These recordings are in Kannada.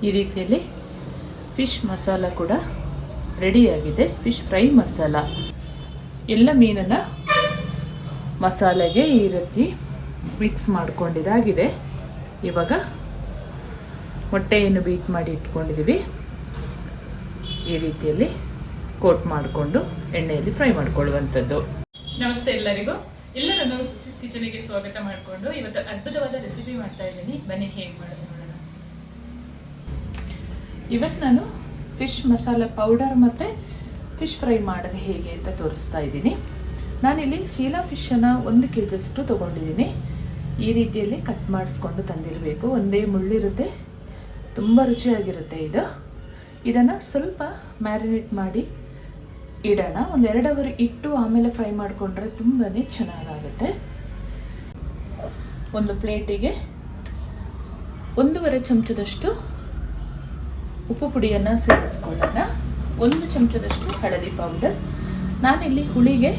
ಈ ರೀತಿಯಲ್ಲಿ ಫಿಶ್ ಮಸಾಲ ಕೂಡ ರೆಡಿಯಾಗಿದೆ. Fish fry masala. ಎಲ್ಲ ಮೀನನ್ನು ಮಸಾಲೆಗೆ ಈ ರೀತಿ ಮಿಕ್ಸ್ ಮಾಡ್ಕೊಂಡಿದ್ದಾಗಿದೆ. ಇವಾಗ ಮೊಟ್ಟೆಯನ್ನು ಬೀಟ್ ಮಾಡಿ ಇಟ್ಕೊಂಡಿದ್ದೀವಿ. ಈ ರೀತಿಯಲ್ಲಿ ಕೋಟ್ ಮಾಡಿಕೊಂಡು ಎಣ್ಣೆಯಲ್ಲಿ ಫ್ರೈ ಮಾಡ್ಕೊಳ್ಳುವಂಥದ್ದು. ನಮಸ್ತೆ ಎಲ್ಲರಿಗೂ. ಎಲ್ಲರನ್ನು ಸುಸಿಸ್ ಕಿಚನಿಗೆ ಸ್ವಾಗತ ಮಾಡಿಕೊಂಡು ಇವತ್ತು ಅದ್ಭುತವಾದ ರೆಸಿಪಿ ಮಾಡ್ತಾ ಇದ್ದೀನಿ. ಬನ್ನಿ ಹೇಗೆ ಮಾಡೋದು ನೋಡೋಣ. ಇವತ್ತು ನಾನು ಫಿಶ್ ಮಸಾಲ ಪೌಡರ್ ಮತ್ತು ಫಿಶ್ ಫ್ರೈ ಮಾಡೋದು ಹೇಗೆ ಅಂತ ತೋರಿಸ್ತಾ ಇದ್ದೀನಿ. ನಾನಿಲ್ಲಿ ಶೀಲಾ ಫಿಶನ್ನು 1 kg ತೊಗೊಂಡಿದ್ದೀನಿ. ಈ ರೀತಿಯಲ್ಲಿ ಕಟ್ ಮಾಡಿಸ್ಕೊಂಡು ತಂದಿರಬೇಕು. ಒಂದೇ ಮುಳ್ಳಿರುತ್ತೆ, ತುಂಬ ರುಚಿಯಾಗಿರುತ್ತೆ ಇದು. ಇದನ್ನು ಸ್ವಲ್ಪ ಮ್ಯಾರಿನೇಟ್ ಮಾಡಿ ಇಡೋಣ. 1-2 ಅವರ್ ಇಟ್ಟು ಆಮೇಲೆ ಫ್ರೈ ಮಾಡಿಕೊಂಡ್ರೆ ತುಂಬಾ ಚೆನ್ನಾಗಾಗುತ್ತೆ. ಒಂದು ಪ್ಲೇಟಿಗೆ 1.5 ಚಮಚದಷ್ಟು ಉಪ್ಪು ಪುಡಿಯನ್ನು ಸೇರಿಸ್ಕೊಳ್ಳೋಣ. 1 ಚಮಚದಷ್ಟು ಹಳದಿ ಪೌಡರ್. ನಾನಿಲ್ಲಿ ಹುಳಿಗೆ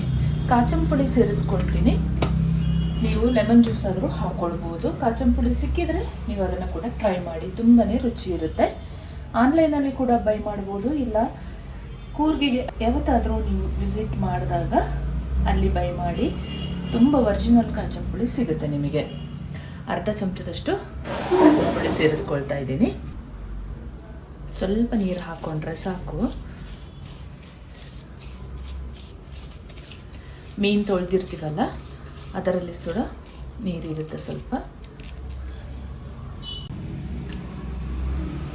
ಕಾಚಂ ಪುಡಿ ಸೇರಿಸ್ಕೊಳ್ತೀನಿ. ನೀವು ಲೆಮನ್ ಜ್ಯೂಸ್ ಆದರೂ ಹಾಕ್ಕೊಳ್ಬೋದು. ಕಾಚಂ ಪುಡಿ ಸಿಕ್ಕಿದರೆ ನೀವು ಅದನ್ನು ಕೂಡ ಟ್ರೈ ಮಾಡಿ, ತುಂಬಾ ರುಚಿ ಇರುತ್ತೆ. ಆನ್ಲೈನಲ್ಲಿ ಕೂಡ ಬೈ ಮಾಡ್ಬೋದು, ಇಲ್ಲ ಕೂರ್ಗಿಗೆ ಯಾವತ್ತಾದರೂ ನೀವು ವಿಸಿಟ್ ಮಾಡಿದಾಗ ಅಲ್ಲಿ ಬೈ ಮಾಡಿ. ತುಂಬ ಒರಿಜಿನಲ್ ಕಾಚಂ ಪುಡಿ ಸಿಗುತ್ತೆ ನಿಮಗೆ. ಅರ್ಧ ಚಮಚದಷ್ಟು ಕಾಚಂ ಪುಡಿ ಸೇರಿಸ್ಕೊಳ್ತಾ ಇದ್ದೀನಿ. ಸ್ವಲ್ಪ ನೀರು ಹಾಕ್ಕೊಂಡ್ರೆ ಸಾಕು. ಮೀನು ತೊಳೆದಿರ್ತೀವಲ್ಲ ಅದರಲ್ಲಿ ಸುಡ ನೀರಿರುತ್ತೆ ಸ್ವಲ್ಪ.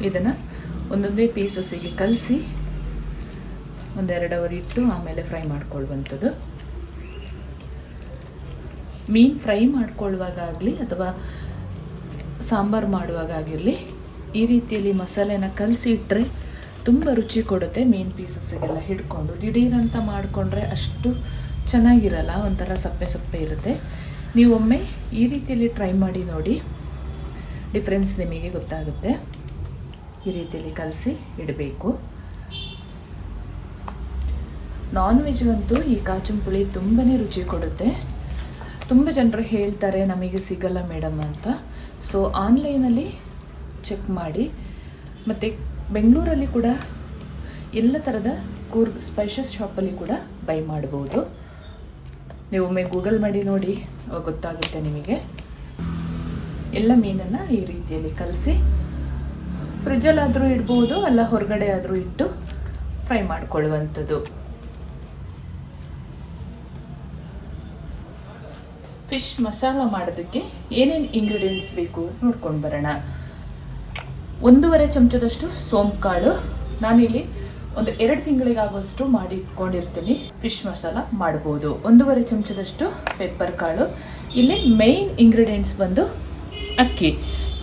ಇದನ್ನು ಒಂದೊಂದೇ ಪೀಸಸ್ಸಿಗೆ ಕಲಸಿ 1-2 ಅವರ್ ಇಟ್ಟು ಆಮೇಲೆ ಫ್ರೈ ಮಾಡ್ಕೊಳ್ಳುವಂಥದ್ದು. ಮೀನು ಫ್ರೈ ಮಾಡ್ಕೊಳ್ಳುವಾಗಲಿ ಅಥವಾ ಸಾಂಬಾರು ಮಾಡುವಾಗಲಿರಲಿ ಈ ರೀತಿಯಲ್ಲಿ ಮಸಾಲೆನ ಕಲಸಿ ಇಟ್ಟರೆ ತುಂಬ ರುಚಿ ಕೊಡುತ್ತೆ. ಮೀನು ಪೀಸಸ್ಸಿಗೆಲ್ಲ ಹಿಡ್ಕೊಂಡು ದಿಢೀರಂತ ಮಾಡಿಕೊಂಡ್ರೆ ಅಷ್ಟು ಚೆನ್ನಾಗಿರಲ್ಲ, ಒಂಥರ ಸಪ್ಪೆ ಸಪ್ಪೆ ಇರುತ್ತೆ. ನೀವೊಮ್ಮೆ ಈ ರೀತಿಯಲ್ಲಿ ಟ್ರೈ ಮಾಡಿ ನೋಡಿ, ಡಿಫ್ರೆನ್ಸ್ ನಿಮಗೆ ಗೊತ್ತಾಗುತ್ತೆ. ಈ ರೀತಿಯಲ್ಲಿ ಕಲಸಿ ಇಡಬೇಕು. ನಾನ್ ವೆಜ್ಗಂತೂ ಈ ಕಾಚಂ ಪುಡಿ ತುಂಬಾ ರುಚಿ ಕೊಡುತ್ತೆ. ತುಂಬ ಜನರು ಹೇಳ್ತಾರೆ ನಮಗೆ ಸಿಗಲ್ಲ ಮೇಡಮ್ ಅಂತ. ಸೊ ಆನ್ಲೈನಲ್ಲಿ ಚೆಕ್ ಮಾಡಿ. ಮತ್ತು ಬೆಂಗಳೂರಲ್ಲಿ ಕೂಡ ಎಲ್ಲ ಥರದ ಕೂರ್ಗ್ ಸ್ಪೈಸಸ್ ಶಾಪಲ್ಲಿ ಕೂಡ ಬೈ ಮಾಡ್ಬೋದು. ನೀವೊಮ್ಮೆ ಗೂಗಲ್ ಮಾಡಿ ನೋಡಿ, ಗೊತ್ತಾಗುತ್ತೆ ನಿಮಗೆ. ಎಲ್ಲ ಮೀನನ್ನು ಈ ರೀತಿಯಲ್ಲಿ ಕಲಸಿ ಫ್ರಿಜ್ಜಲ್ಲಾದರೂ ಇಡ್ಬೋದು, ಅಲ್ಲ ಹೊರಗಡೆ ಆದರೂ ಇಟ್ಟು ಫ್ರೈ ಮಾಡಿಕೊಳ್ಳುವಂಥದ್ದು. ಫಿಶ್ ಮಸಾಲ ಮಾಡೋದಕ್ಕೆ ಏನೇನು ಇಂಗ್ರೀಡಿಯೆಂಟ್ಸ್ ಬೇಕು ನೋಡ್ಕೊಂಡು ಬರೋಣ. 1.5 ಚಮಚದಷ್ಟು ಸೋಂಪು ಕಾಳು. ನಾನಿಲ್ಲಿ ಒಂದು 2 ತಿಂಗಳಿಗಾಗುವಷ್ಟು ಮಾಡಿ ಇಟ್ಕೊಂಡಿರ್ತೀನಿ. ಫಿಶ್ ಮಸಾಲ ಮಾಡ್ಬೋದು. 1.5 ಚಮಚದಷ್ಟು ಪೆಪ್ಪರ್ ಕಾಳು. ಇಲ್ಲಿ ಮೇಯ್ನ್ ಇಂಗ್ರೀಡಿಯೆಂಟ್ಸ್ ಬಂದು ಅಕ್ಕಿ.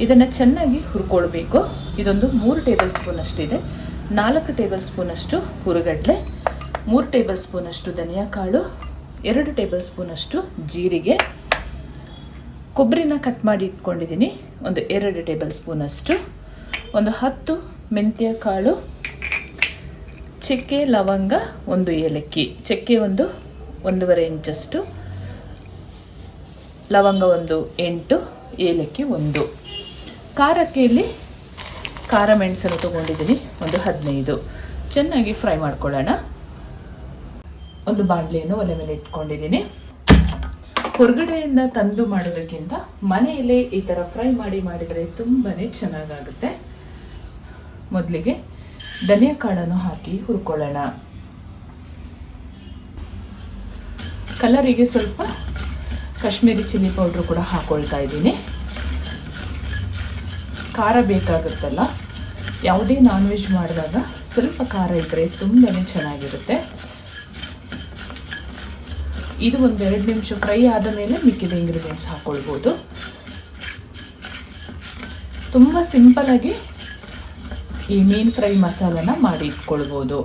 ಇದನ್ನು ಚೆನ್ನಾಗಿ ಹುರ್ಕೊಳ್ಬೇಕು. ಇದೊಂದು 3 ಟೇಬಲ್ ಸ್ಪೂನಷ್ಟಿದೆ. 4 ಟೇಬಲ್ ಸ್ಪೂನಷ್ಟು ಹುರುಗಡ್ಲೆ, 3 ಟೇಬಲ್ ಸ್ಪೂನಷ್ಟು ಧನಿಯಾ ಕಾಳು, 2 ಟೇಬಲ್ ಸ್ಪೂನಷ್ಟು ಜೀರಿಗೆ, ಕೊಬ್ಬರಿನ ಕಟ್ ಮಾಡಿ ಇಟ್ಕೊಂಡಿದ್ದೀನಿ ಒಂದು 2 ಟೇಬಲ್ ಸ್ಪೂನಷ್ಟು, ಒಂದು 10 ಮೆಂತ್ಯ ಕಾಳು, ಚಕ್ಕೆ ಲವಂಗ, 1 ಏಲಕ್ಕಿ. ಚಕ್ಕೆ 1.5 ಇಂಚಷ್ಟು, ಲವಂಗ 8, ಏಲಕ್ಕಿ 1. ಖಾರಕ್ಕೆ ಇಲ್ಲಿ ಖಾರ ಮೆಣಸನ್ನು ತೊಗೊಂಡಿದ್ದೀನಿ ಒಂದು 15. ಚೆನ್ನಾಗಿ ಫ್ರೈ ಮಾಡ್ಕೊಳ್ಳೋಣ. ಒಂದು ಬಾಣಲೆಯನ್ನು ಒಲೆ ಮೇಲೆ ಇಟ್ಕೊಂಡಿದ್ದೀನಿ. ಹೊರಗಡೆಯಿಂದ ತಂದು ಮಾಡೋದಕ್ಕಿಂತ ಮನೆಯಲ್ಲೇ ಈ ಥರ ಫ್ರೈ ಮಾಡಿದರೆ ತುಂಬಾ ಚೆನ್ನಾಗಾಗುತ್ತೆ. ಮೊದಲಿಗೆ ಧನಿಯಾ ಕಾಳನ್ನು ಹಾಕಿ ಹುರ್ಕೊಳ್ಳೋಣ. ಕಲರಿಗೆ ಸ್ವಲ್ಪ ಕಾಶ್ಮೀರಿ ಚಿಲ್ಲಿ ಪೌಡ್ರು ಕೂಡ ಹಾಕ್ಕೊಳ್ತಾ ಇದ್ದೀನಿ. ಖಾರ ಬೇಕಾಗುತ್ತಲ್ಲ, ಯಾವುದೇ ನಾನ್ ವೆಜ್ ಮಾಡಿದಾಗ ಸ್ವಲ್ಪ ಖಾರ ಇದ್ದರೆ ತುಂಬಾ ಚೆನ್ನಾಗಿರುತ್ತೆ. ಇದು 1-2 ನಿಮಿಷ ಫ್ರೈ ಆದ ಮೇಲೆ ಮಿಕ್ಕಿದ ಇಂಗ್ರೀಡಿಯೆಂಟ್ಸ್ ಹಾಕ್ಕೊಳ್ಬೋದು. ತುಂಬ ಸಿಂಪಲಾಗಿ ಈ ಮೀನು ಫ್ರೈ ಮಸಾಲನ ಮಾಡಿ ಇಟ್ಕೊಳ್ಬೋದು.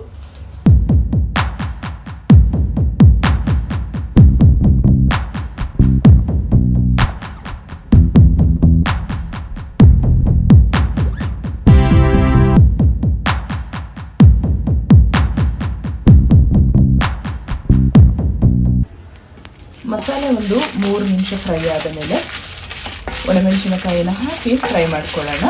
ಮಸಾಲೆ ಒಂದು 3 ನಿಮಿಷ ಫ್ರೈ ಆದ ಮೇಲೆ ಒಣಮೆಣಸಿನಕಾಯಿನ ಹಾಕಿ ಫ್ರೈ ಮಾಡ್ಕೊಳ್ಳೋಣ.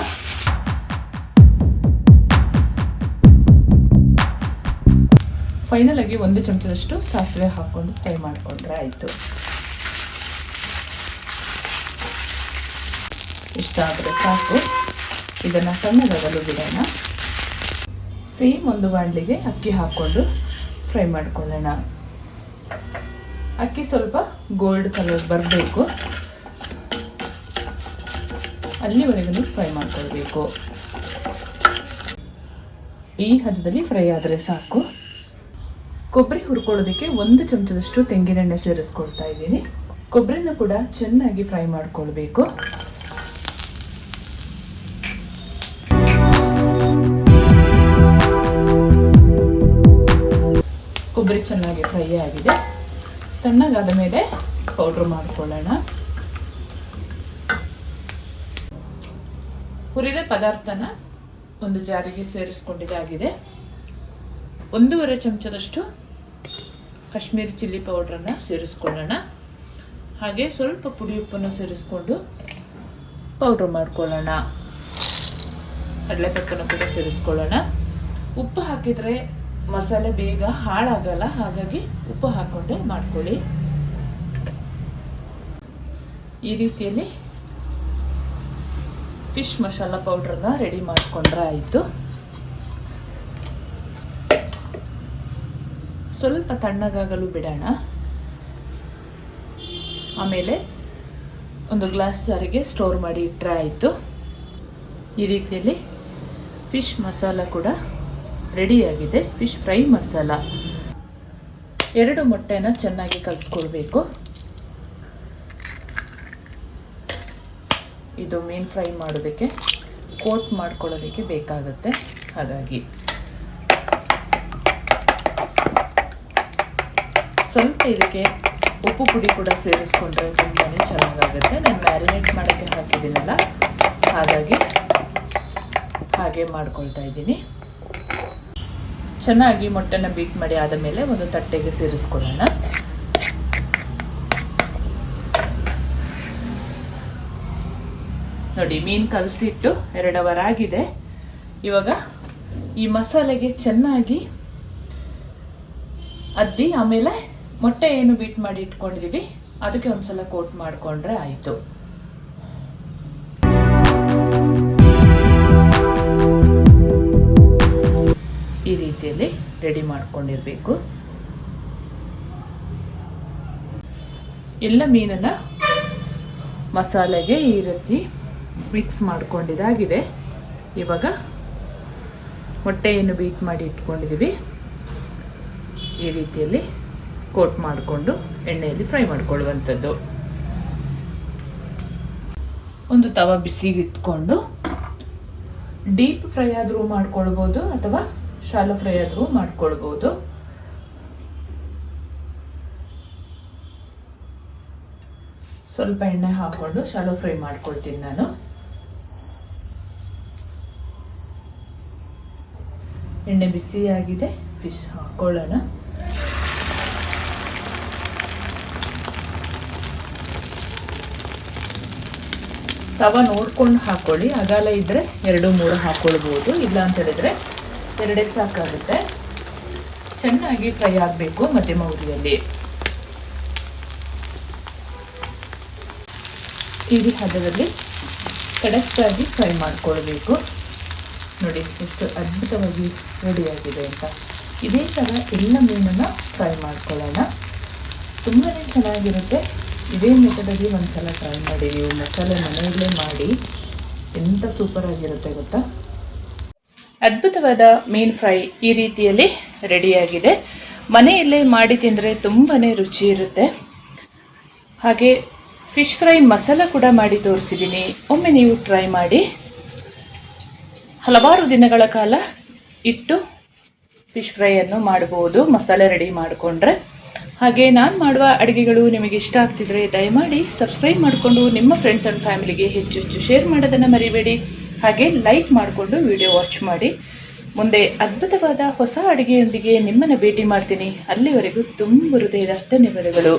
ಫೈನಲ್ ಆಗಿ 1 ಚಮಚದಷ್ಟು ಸಾಸಿವೆ ಹಾಕ್ಕೊಂಡು ಫ್ರೈ ಮಾಡಿಕೊಂಡ್ರೆ ಆಯಿತು. ಇಷ್ಟ ಆದರೆ ಸಾಕು. ಇದನ್ನು ತಣ್ಣಗಾಗಲು ಬಿಡೋಣ. ಸೇಮ್ ಒಂದು ಬಾಣಲಿಗೆ ಅಕ್ಕಿ ಹಾಕ್ಕೊಂಡು ಫ್ರೈ ಮಾಡ್ಕೊಳ್ಳೋಣ. ಅಕ್ಕಿ ಸ್ವಲ್ಪ ಗೋಲ್ಡ್ ಕಲರ್ ಬರಬೇಕು, ಅಲ್ಲಿವರೆಗೂ ಫ್ರೈ ಮಾಡ್ಕೊಳ್ಬೇಕು. ಈ ಹದದಲ್ಲಿ ಫ್ರೈ ಆದರೆ ಸಾಕು. ಕೊಬ್ಬರಿ ಹುರ್ಕೊಳ್ಳೋದಕ್ಕೆ 1 ಚಮಚದಷ್ಟು ತೆಂಗಿನೆಣ್ಣೆ ಸೇರಿಸ್ಕೊಳ್ತಾ ಇದ್ದೀನಿ. ಕೊಬ್ಬರಿನ ಕೂಡ ಚೆನ್ನಾಗಿ ಫ್ರೈ ಮಾಡ್ಕೊಳ್ಬೇಕು. ಕೊಬ್ಬರಿ ಚೆನ್ನಾಗಿ ಫ್ರೈ ಆಗಿದೆ. ತಣ್ಣಗಾದ ಮೇಲೆ ಪೌಡ್ರ್ ಮಾಡ್ಕೊಳ್ಳೋಣ. ಹುರಿದ ಪದಾರ್ಥನ ಒಂದು ಜಾರಿಗೆ ಸೇರಿಸ್ಕೊಂಡಿದ್ದಾಗಿದೆ. 1.5 ಚಮಚದಷ್ಟು ಕಾಶ್ಮೀರಿ ಚಿಲ್ಲಿ ಪೌಡ್ರನ್ನು ಸೇರಿಸ್ಕೊಳ್ಳೋಣ. ಹಾಗೆ ಸ್ವಲ್ಪ ಪುಡಿ ಉಪ್ಪನ್ನು ಸೇರಿಸ್ಕೊಂಡು ಪೌಡ್ರ್ ಮಾಡ್ಕೊಳ್ಳೋಣ. ಕಡಲೆಪಪ್ಪನ್ನು ಕೂಡ ಸೇರಿಸ್ಕೊಳ್ಳೋಣ. ಉಪ್ಪು ಹಾಕಿದರೆ ಮಸಾಲೆ ಬೇಗ ಹಾಳಾಗಲ್ಲ, ಹಾಗಾಗಿ ಉಪ್ಪು ಹಾಕ್ಕೊಂಡೆ ಮಾಡ್ಕೊಳ್ಳಿ. ಈ ರೀತಿಯಲ್ಲಿ ಫಿಶ್ ಮಸಾಲ ಪೌಡ್ರನ್ನ ರೆಡಿ ಮಾಡಿಕೊಂಡ್ರೆ ಆಯಿತು. ಸ್ವಲ್ಪ ತಣ್ಣಗಾಗಲು ಬಿಡೋಣ. ಆಮೇಲೆ ಒಂದು ಗ್ಲಾಸ್ ಜಾರಿಗೆ ಸ್ಟೋರ್ ಮಾಡಿ ಇಟ್ಟರೆ ಆಯಿತು. ಈ ರೀತಿಯಲ್ಲಿ ಫಿಶ್ ಮಸಾಲ ಕೂಡ ರೆಡಿಯಾಗಿದೆ. Fish fry masala. 2 ಮೊಟ್ಟೆನ ಚೆನ್ನಾಗಿ ಕಲಿಸ್ಕೊಳ್ಬೇಕು. ಇದು ಮೀನು ಫ್ರೈ ಮಾಡೋದಕ್ಕೆ ಕೋಟ್ ಮಾಡ್ಕೊಳ್ಳೋದಕ್ಕೆ ಬೇಕಾಗುತ್ತೆ. ಹಾಗಾಗಿ ಸ್ವಲ್ಪ ಇದಕ್ಕೆ ಉಪ್ಪು ಪುಡಿ ಕೂಡ ಸೇರಿಸ್ಕೊಂಡ್ರೆ ತುಂಬಾ ಚೆನ್ನಾಗಾಗುತ್ತೆ. ನಾನು ಮ್ಯಾರಿನೇಟ್ ಮಾಡೋಕ್ಕೆ ಹಾಕಿದ್ದೀನಲ್ಲ, ಹಾಗಾಗಿ ಹಾಗೆ ಮಾಡ್ಕೊಳ್ತಾ ಇದ್ದೀನಿ. ಚೆನ್ನಾಗಿ ಮೊಟ್ಟೆನ ಬೀಟ್ ಮಾಡಿ ಆದ ಮೇಲೆ ಒಂದು ತಟ್ಟೆಗೆ ಸೇರಿಸ್ಕೊಳ್ಳೋಣ. ನೋಡಿ, ಮೀನು ಕಲಸಿಟ್ಟು 2 ಅವರ್ ಆಗಿದೆ. ಇವಾಗ ಈ ಮಸಾಲೆಗೆ ಚೆನ್ನಾಗಿ ಅದ್ದಿ ಆಮೇಲೆ ಮೊಟ್ಟೆ ಏನು ಬೀಟ್ ಮಾಡಿ ಇಟ್ಕೊಂಡಿದ್ದೀವಿ ಅದಕ್ಕೆ ಒಂದ್ಸಲ ಕೋಟ್ ಮಾಡಿಕೊಂಡ್ರೆ ಆಯಿತು. ಈ ರೀತಿಯಲ್ಲಿ ರೆಡಿ ಮಾಡ್ಕೊಂಡಿರಬೇಕು. ಎಲ್ಲ ಮೀನನ್ನು ಮಸಾಲೆಗೆ ಈ ರೀತಿ ಮಿಕ್ಸ್ ಮಾಡ್ಕೊಂಡಿದ್ದಾಗಿದೆ. ಇವಾಗ ಮೊಟ್ಟೆಯನ್ನು ಬೀಟ್ ಮಾಡಿ ಇಟ್ಕೊಂಡಿದ್ದೀವಿ. ಈ ರೀತಿಯಲ್ಲಿ ಕೋಟ್ ಮಾಡಿಕೊಂಡು ಎಣ್ಣೆಯಲ್ಲಿ ಫ್ರೈ ಮಾಡ್ಕೊಳ್ಳುವಂಥದ್ದು. ಒಂದು ತವ ಬಿಸಿಗೆ ಇಟ್ಕೊಂಡು ಡೀಪ್ ಫ್ರೈ ಆದರೂ ಮಾಡ್ಕೊಳ್ಬೋದು ಅಥವಾ ಶಾಲೋ ಫ್ರೈ ಆದರೂ ಮಾಡ್ಕೊಳ್ಬೋದು. ಸ್ವಲ್ಪ ಎಣ್ಣೆ ಹಾಕ್ಕೊಂಡು ಶಾಲೋ ಫ್ರೈ ಮಾಡ್ಕೊಳ್ತೀನಿ ನಾನು. ಎಣ್ಣೆ ಬಿಸಿಯಾಗಿದೆ. ಫಿಶ್ ಹಾಕೊಳ್ಳೋಣ. ತವ ನೋಡ್ಕೊಂಡು ಹಾಕೊಳ್ಳಿ. ಅಗಲ ಇದ್ದರೆ 2-3 ಹಾಕ್ಕೊಳ್ಬೋದು. ಇಲ್ಲ ಅಂತ ಹೇಳಿದ್ರೆ 2 ಸಾಕಾಗುತ್ತೆ. ಚೆನ್ನಾಗಿ ಫ್ರೈ ಆಗಬೇಕು ಮಧ್ಯಮ ಉರಿಯಲ್ಲಿ. ಈ ಹದದಲ್ಲಿ ಕಡಕ್ಟಾಗಿ ಫ್ರೈ ಮಾಡ್ಕೊಳ್ಬೇಕು. ನೋಡಿ ಎಷ್ಟು ಅದ್ಭುತವಾಗಿ ರೆಡಿಯಾಗಿದೆ ಅಂತ. ಇದೇ ಥರ ಎಲ್ಲ ಮೀನನ್ನು ಫ್ರೈ ಮಾಡ್ಕೊಳ್ಳೋಣ. ತುಂಬಾ ಚೆನ್ನಾಗಿರುತ್ತೆ. ಇದೇ ಮೆಥಡಲ್ಲಿ ಒಂದ್ಸಲ ಟ್ರೈ ಮಾಡಿ. ನೀವು ಮಸಾಲೆ ಮನೆಯಲ್ಲೇ ಮಾಡಿ ಎಂಥ ಸೂಪರಾಗಿರುತ್ತೆ ಗೊತ್ತಾ. ಅದ್ಭುತವಾದ ಮೀನು ಫ್ರೈ ಈ ರೀತಿಯಲ್ಲಿ ರೆಡಿಯಾಗಿದೆ. ಮನೆಯಲ್ಲೇ ಮಾಡಿ ತಿಂದರೆ ತುಂಬಾ ರುಚಿ ಇರುತ್ತೆ. ಹಾಗೆ ಫಿಶ್ ಫ್ರೈ ಮಸಾಲ ಕೂಡ ಮಾಡಿ ತೋರಿಸಿದ್ದೀನಿ. ಒಮ್ಮೆ ನೀವು ಟ್ರೈ ಮಾಡಿ. ಹಲವಾರು ದಿನಗಳ ಕಾಲ ಇಟ್ಟು ಫಿಶ್ ಫ್ರೈಯನ್ನು ಮಾಡಬಹುದು ಮಸಾಲೆ ರೆಡಿ ಮಾಡಿಕೊಂಡ್ರೆ. ಹಾಗೆ ನಾನು ಮಾಡುವ ಅಡುಗೆಗಳು ನಿಮಗೆ ಇಷ್ಟ ಆಗ್ತಿದ್ರೆ ದಯಮಾಡಿ ಸಬ್ಸ್ಕ್ರೈಬ್ ಮಾಡಿಕೊಂಡು ನಿಮ್ಮ ಫ್ರೆಂಡ್ಸ್ ಆ್ಯಂಡ್ ಫ್ಯಾಮಿಲಿಗೆ ಹೆಚ್ಚು ಹೆಚ್ಚು ಶೇರ್ ಮಾಡೋದನ್ನು ಮರಿಬೇಡಿ. ಹಾಗೆ ಲೈಕ್ ಮಾಡಿಕೊಂಡು ವಿಡಿಯೋ ವಾಚ್ ಮಾಡಿ. ಮುಂದೆ ಅದ್ಭುತವಾದ ಹೊಸ ಅಡುಗೆಯೊಂದಿಗೆ ನಿಮ್ಮನ್ನು ಭೇಟಿ ಮಾಡ್ತೀನಿ. ಅಲ್ಲಿವರೆಗೂ ತುಂಬ ಹೃದಯದ ಧನ್ಯವಾದಗಳು.